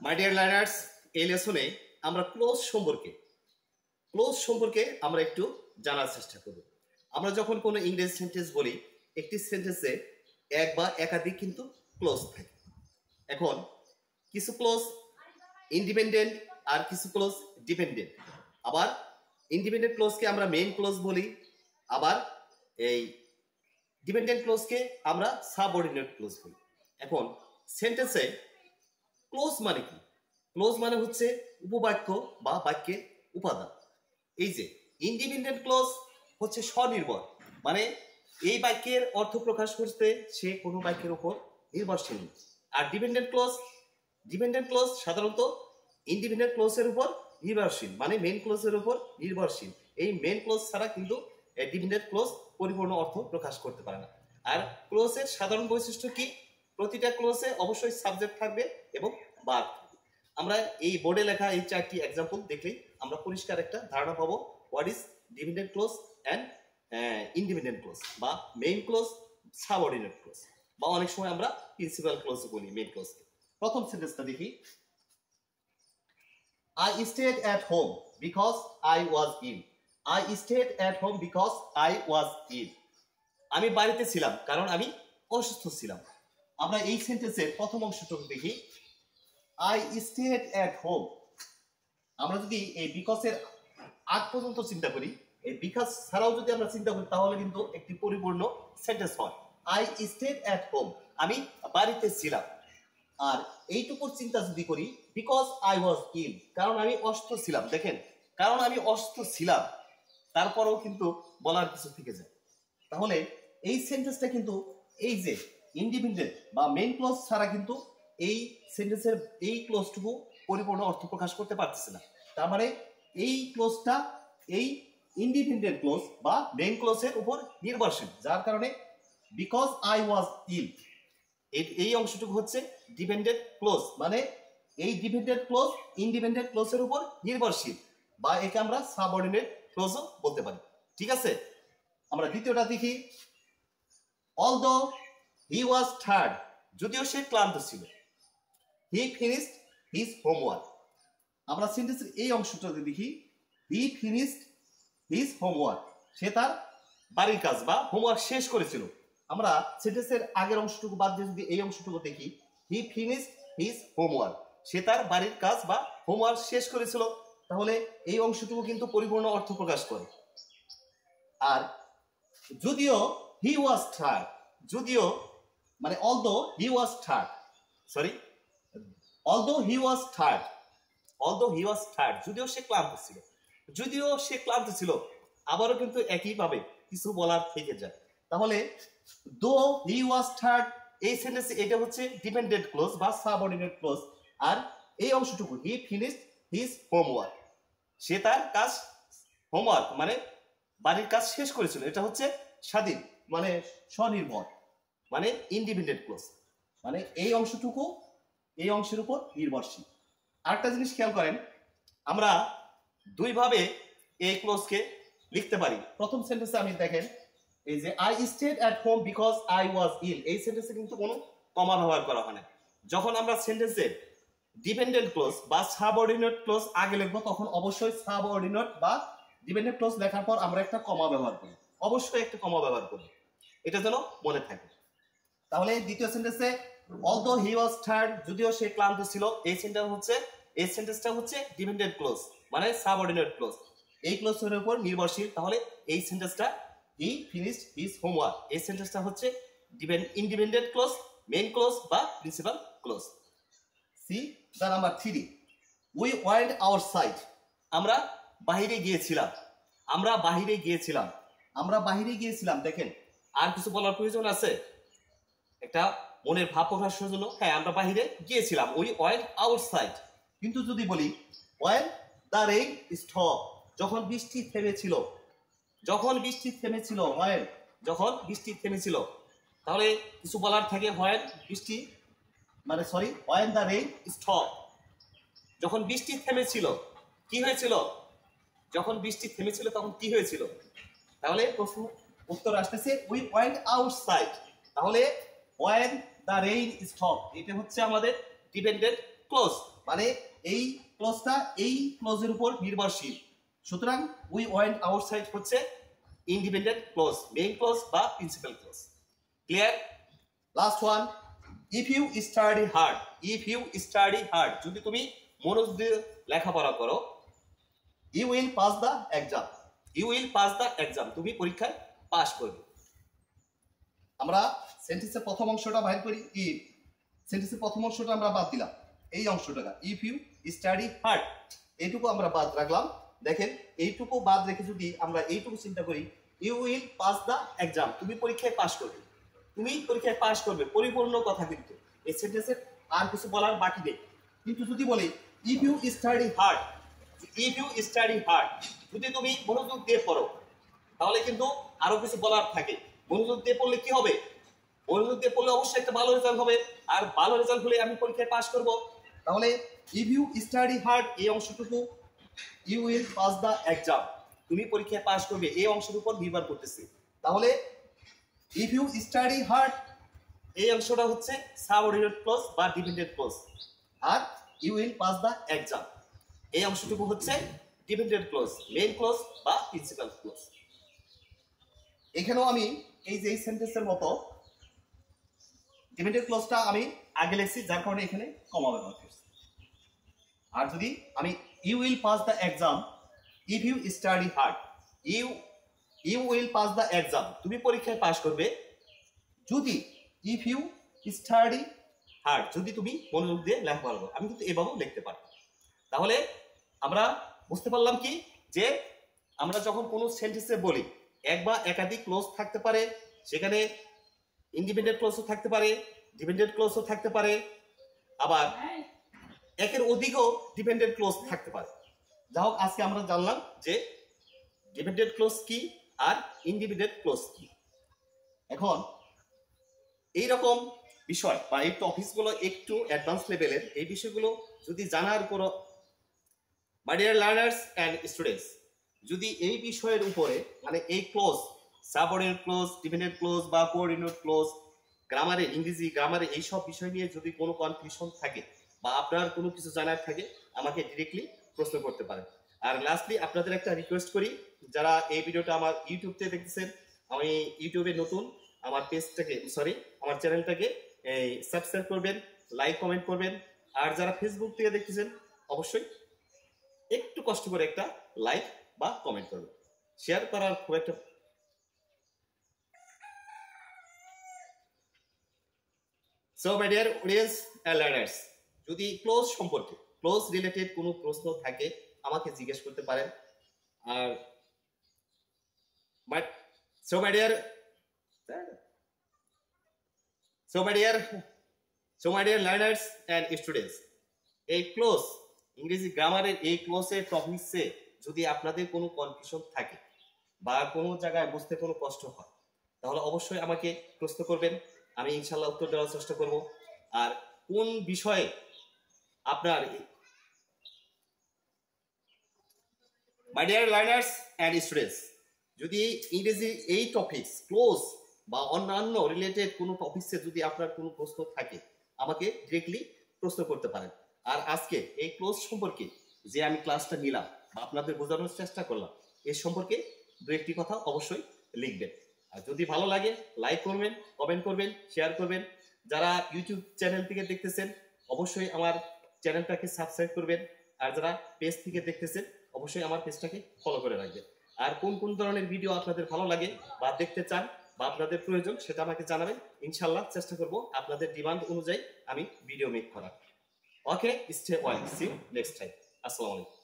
মাই dear learners, এই লেসনে আমরা close সম্পর্কে আমরা একটু জানার চেষ্টা করব। আমরা যখন কোনো ইংরেজি সেন্টেন্স বলি, একটি সেন্টেন্সে এক বা একাধিক কিন্তু ক্লোজ থাকে। এখন কিছু ক্লোজ ইন্ডিপেন্ডেন্ট আর কিছু ক্লোজ ডিপেন্ডেন্ট। আবার ইন্ডিপেন্ডেন্ট ক্লোজকে আমরা মেইন ক্লোজ বলি, আবার এই ডিপেন্ডেন্ট ক্লোজকে আমরা সাবঅর্ডিনেট ক্লোজ বলি। এখন সেন্টেন্সে ক্লোজ মানে কি? ক্লোজ মানে হচ্ছে উপবাক্য বা বাক্যের উপাদান। এই যে ইন্ডিপেন্ডেন্ট ক্লোজ হচ্ছে স্বনির্ভর, মানে এই বাক্যের অর্থ প্রকাশ করতে সে কোনো বাক্যের উপর নির্ভরশীল। আর ডিপেন্ডেন্ট ক্লোজ সাধারণত ইন্ডিপেন্ডেন্ট ক্লোজের উপর নির্ভরশীল, মানে মেইন ক্লোজের উপর নির্ভরশীল। এই মেইন ক্লোজ ছাড়া কিন্তু ডিপেন্ডেন্ট ক্লোজ পরিপূর্ণ অর্থ প্রকাশ করতে পারে না। আর ক্লোজের সাধারণ বৈশিষ্ট্য কি? প্রতিটা ক্লোজে অবশ্যই সাবজেক্ট থাকবে এবং ভার্ব থাকবে। আমরা এই বোর্ডে লেখা এই চারটি এক্সাম্পল দেখলেই আমরা পরিষ্কার একটা ধারণা পাবো what is dependent close and independent close, বা মেইন ক্লোজ, সাবঅর্ডিনেট ক্লোজ, বা অনেক সময় আমরা প্রিন্সিপাল ক্লোজ বলি মেইন ক্লোজকে। প্রথম সেন্টেন্সটা দেখি। I stayed at home because I was ill. I stayed at home because I was ill. আমি বাড়িতে ছিলাম কারণ আমি অসুস্থ ছিলাম। আমরা এই সেন্টেন্সের প্রথম অংশটুকু দেখি। I stayed at home। আমরা যদি এই বিকজের আগ পর্যন্ত চিন্তা করি, এই বিকজ ছাড়াও যদি আমরা চিন্তা করি, তাহলে কিন্তু একটি পরিপূর্ণ সেন্টেন্স হয়। I stayed at home, আমি বাড়িতে ছিলাম। আর এইটুকুর চিন্তা যদি করি, বিকজ আই ওয়াজ ইল, কারণ আমি অসুস্থ ছিলাম। দেখেন, কারণ আমি অসুস্থ ছিলাম, তারপরেও কিন্তু বলার কিছু থেকে যায়। তাহলে এই সেন্টেন্সটা কিন্তু এই যে ইন্ডিপেন্ডেন্ট বা মেইন ক্লোজ ছাড়া কিন্তু এই সেন্টেন্সের এই ক্লোজটুকু পরিপূর্ণ অর্থ প্রকাশ করতে পারতেছে না। তার মানে এই ক্লোজটা এই ইন্ডিপেন্ডেন্ট ক্লোজ বা মেইন ক্লোজের উপর নির্ভরশীল, যার কারণে বিকজ আই ওয়াজ ইল এই অংশটুকু হচ্ছে ডিপেন্ডেন্ট ক্লোজ, মানে এই ডিপেন্ডেন্ট ক্লোজ ইন্ডিপেন্ডেন্ট ক্লোজের উপর নির্ভরশীল, বা একে আমরা সাবঅর্ডিনেট ক্লোজও বলতে পারি। ঠিক আছে, আমরা দ্বিতীয়টা দেখি। অলদো হি ওয়াজ টায়ার্ড, যদিও সে ক্লান্ত ছিল, হি ফিনিশড হিজ হোমওয়ার্ক। আমরা সেন্টেন্সের এই অংশটাতে দেখি, হি ফিনিশড হিজ হোমওয়ার্ক, সে তার বাড়ির কাজ বা হোমওয়ার্ক শেষ করেছিল। আমরা সেন্টেন্সের আগের অংশটুকু বাদ দিয়ে যদি এই অংশটুকু দেখি, হি ফিনিশড হিজ হোমওয়ার্ক, সে তার বাড়ির কাজ বা হোমওয়ার্ক শেষ করেছিল, তাহলে এই অংশটুকু কিন্তু পরিপূর্ণ অর্থ প্রকাশ করে। আর যদিও হি ওয়াজ টায়ার্ড, যদিও মানে although he was tired, although he was tired, যদিও সে ক্লান্ত ছিল, আবারও কিন্তু একইভাবে কিছু বলার থেকে যায়। তাহলে দো হি ওয়াজ টায়ার্ড এই সেন্টেন্সে এটা হচ্ছে ডিপেন্ডেন্ট ক্লোজ বা সাবঅর্ডিনেট ক্লোজ। আর এই অংশটুকু হি ফিনিশড হিজ হোমওয়ার্ক, সে তার কাজ হোমওয়ার্ক মানে বাড়ির কাজ শেষ করেছিল, এটা হচ্ছে স্বাধীন মানে স্বনির্ভর, মানে ইন্ডিপেন্ডেন্ট ক্লোজ, মানে এই অংশটুকু এই অংশের উপর নির্ভরশীল। আরেকটা জিনিস খেয়াল করেন, আমরা দুইভাবে এই ক্লোজকে লিখতে পারি। প্রথম সেন্টেন্সে আমি দেখেন, এই যে I stayed at home because I was ill, এই সেন্টেন্সে কিন্তু কোনো কমা ব্যবহার করা হয় না। যখন আমরা সেন্টেন্সে ডিপেন্ডেন্ট ক্লোজ বা সাবঅর্ডিনেট ক্লোজ আগে লিখবো, তখন অবশ্যই সাবঅর্ডিনেট বা ডিপেন্ডেন্ট ক্লোজ লেখার পর আমরা একটা কমা ব্যবহার করি, অবশ্যই একটা কমা ব্যবহার করি, এটা যেন মনে থাকে। তাহলে দ্বিতীয় সেন্টেন্সে অলদো হি ওয়াজ টায়ার্ড, যদিও সে ক্লান্ত ছিল, এই সেন্টেন্সটা হচ্ছে ডিপেন্ডেন্ট ক্লোজ মানে সাবঅর্ডিনেট ক্লোজ, এই ক্লোজের উপর নির্ভরশীল। তাহলে এই সেন্টেন্সটা হি ফিনিশড হিজ হোমওয়ার্ক, এই সেন্টেন্সটা হচ্ছে ইন্ডিপেন্ডেন্ট ক্লোজ, মেইন ক্লোজ বা principal close. C the number 3, we went outside, আমরা বাহিরে গিয়েছিলাম। দেখেন, আর কিছু বলার প্রয়োজন আছে একটা মনের ভাব প্রকাশের জন্য? হ্যাঁ, আমরা বাহিরে গিয়েছিলাম, উই ওয়েন্ট আউটসাইড। কিন্তু যদি বলি ওয়েন দ্য রেইন স্টপ, যখন বৃষ্টি থেমেছিল, তাহলে কিছু বলার থাকে ওয়েন দ্য রেইন স্টপ, যখন বৃষ্টি থেমেছিল কি হয়েছিল, তখন কি হয়েছিল? তাহলে প্রশ্ন উত্তর আসতেছে উই ওয়েন্ট আউটসাইড। তাহলে ওয়েন দ্য রেইন স্টপ এটা হচ্ছে আমাদের ডিপেন্ডেন্ট ক্লোজ মানে এই ক্লোজটা এই ক্লোজের উপর নির্ভরশীল। সুতরাং উই ওয়েন্ট আউটসাইড হচ্ছে ইন্ডিপেন্ডেন্ট ক্লোজ, মেইন ক্লোজ বা principal clause. Clear? Last one, if you study hard. If you study hard, যদি তুমি মনোযোগ দিয়ে লেখাপড়া করো, you will pass the exam. You will pass the exam, তুমি পরীক্ষায় পাস করবে। আমরা সেন্টেন্সের প্রথম অংশটা বাইর করি। ইফ সেন্টেন্সের প্রথম অংশটা আমরা বাদ দিলাম, এই অংশটা ইফ ইউ স্টাডি হার্ড এইটুকু আমরা বাদ রাখলাম। দেখেন এইটুকু বাদ রেখে যদি আমরা এইটুকু চিন্তা করি, you will pass the exam, তুমি পরীক্ষায় পাস করবে। তুমি পরীক্ষায় পাস করবে, পরিপূর্ণ কথা কিন্তু এই সেন্টেন্সের আর কিছু বলার বাকি নেই। কিন্তু যদি বলি if you study hard, if you study hard, যদি তুমি মনোযোগ দিয়ে পড়ো, তাহলে কিন্তু আরো কিছু বলার থাকে। মনোযোগ দিয়ে পড়লে কি হবে? মনোযোগ দিয়ে পড়লে অবশ্যই একটা ভালো রেজাল্ট হবে, আর ভালো রেজাল্ট হলে আমি পরীক্ষায় পাস করব। তাহলে ইফ ইউ স্টাডি হার্ড এই অংশটুকু you will pass the exam, তুমি পরীক্ষায় পাস করবে, এই অংশের উপর নির্ভর করতেছে। তাহলে ইফ ইউ স্টাডি হার্ড এই অংশটা হচ্ছে সাবঅর্ডিনেট ক্লজ বা ডিপেন্ডেন্ট ক্লজ, আর you will pass the exam এই অংশটুকু হচ্ছে ডিপেন্ডেন্ট ক্লজ, মেইন ক্লজ বা প্রিন্সিপাল ক্লজ। এখানেও আমি এই যে এই সেন্টেন্সের মতো ডিপেন্ডেন্ট ক্লজটা আমি আগে লিখছি, যার কারণে এখানে কমা ব্যবহার করছি। আর যদি আমি you will pass the exam, if you study hard, you will pass the exam, তুমি পরীক্ষায় পাস করবে যদি ইফ ইউ স্টাডি হার্ড, যদি তুমি মনোযোগ দিয়ে লেখাপড়া করো। আমি কিন্তু এভাবেও লিখতে পারি। তাহলে আমরা বুঝতে পারলাম কি, যে আমরা যখন কোনো সেন্টেন্সে বলি এক বা একাধিক ক্লজ থাকতে পারে, সেখানে ইন্ডিপেন্ডেন্ট ক্লজও থাকতে পারে, ডিপেন্ডেন্ট ক্লজও থাকতে পারে, আবার একের অধিকও ডিপেন্ডেন্ট ক্লজ থাকতে পারে। যা হোক, আজকে আমরা জানলাম যে ডিপেন্ডেন্ট ক্লজ কি আর ইন্ডিপেন্ডেন্ট ক্লজ কি। এখন এইরকম বিষয় বা এই টপিকসগুলো একটু অ্যাডভান্স লেভেলের, এই বিষয়গুলো যদি জানার কোনো মাই ডিয়ার লার্নার্স অ্যান্ড স্টুডেন্টস, যদি এই বিষয়ের উপরে মানে এই close, subordinate clause, dependent close বা কোঅর্ডিনেট ক্লোজ, গ্রামারে, ইংরেজি গ্রামারে এইসব বিষয় নিয়ে যদি কোনো কনফিউশন থাকে বা আপনার কোনো কিছু জানার থাকে, আমাকে ডিরেক্টলি প্রশ্ন করতে পারেন। আর লাস্টলি আপনাদের একটা রিকোয়েস্ট করি, যারা এই ভিডিওটা আমার ইউটিউবতে দেখতেছেন, আমি ইউটিউবে নতুন, আমার পেজটাকে আমার চ্যানেলটাকে সাবস্ক্রাইব করবেন, লাইক কমেন্ট করবেন। আর যারা ফেসবুক থেকে দেখতেছেন, অবশ্যই একটু কষ্ট করে একটা লাইক বা কমেন্ট করবেন। শেয়ার করার খুব একটা so my dear audience and learners, যদি ক্লোজ সম্পর্কে, ক্লোজ রিলেটেড কোনো প্রশ্ন থাকে আমাকে জিজ্ঞেস করতে পারেন। আর so my dear learners and students, এই ক্লোজ ইংরেজি গ্রামারের এই ক্লোজের টপিকসে যদি আপনাদের কোনো কনফিউশন থাকে বা কোনো জায়গায় বুঝতে কোনো কষ্ট হয়, তাহলে অবশ্যই আমাকে প্রশ্ন করবেন, আমি ইনশাল্লাহ উত্তর দেওয়ার চেষ্টা করব। আর কোন বিষয়ে আপনার মাই ডিয়ার লার্নার্স অ্যান্ড স্টুডেন্টস, যদি ইংরেজি এই টপিকস ক্লোজ বা অন্যান্য রিলেটেড কোনো টপিকসে যদি আপনার কোনো প্রশ্ন থাকে, আমাকে ডিরেক্টলি প্রশ্ন করতে পারেন। আর আজকে এই ক্লোজ সম্পর্কে যে আমি ক্লাসটা নিলাম বা আপনাদের বোঝানোর চেষ্টা করলাম, এর সম্পর্কে দু একটি কথা অবশ্যই লিখবেন। আর যদি ভালো লাগে লাইক করবেন, কমেন্ট করবেন, শেয়ার করবেন। যারা ইউটিউব চ্যানেল থেকে দেখতেছেন, অবশ্যই আমার চ্যানেলটাকে সাবস্ক্রাইব করবেন। আর যারা পেজ থেকে দেখতেছেন, অবশ্যই আমার পেজটাকে ফলো করে রাখবেন। আর কোন কোন ধরনের ভিডিও আপনাদের ভালো লাগে বা দেখতে চান বা আপনাদের প্রয়োজন, সেটা আমাকে জানাবেন। ইনশাল্লাহ চেষ্টা করব আপনাদের ডিমান্ড অনুযায়ী আমি ভিডিও মেক করার। Okay, stay well, see you next time. আসসালামু আলাইকুম।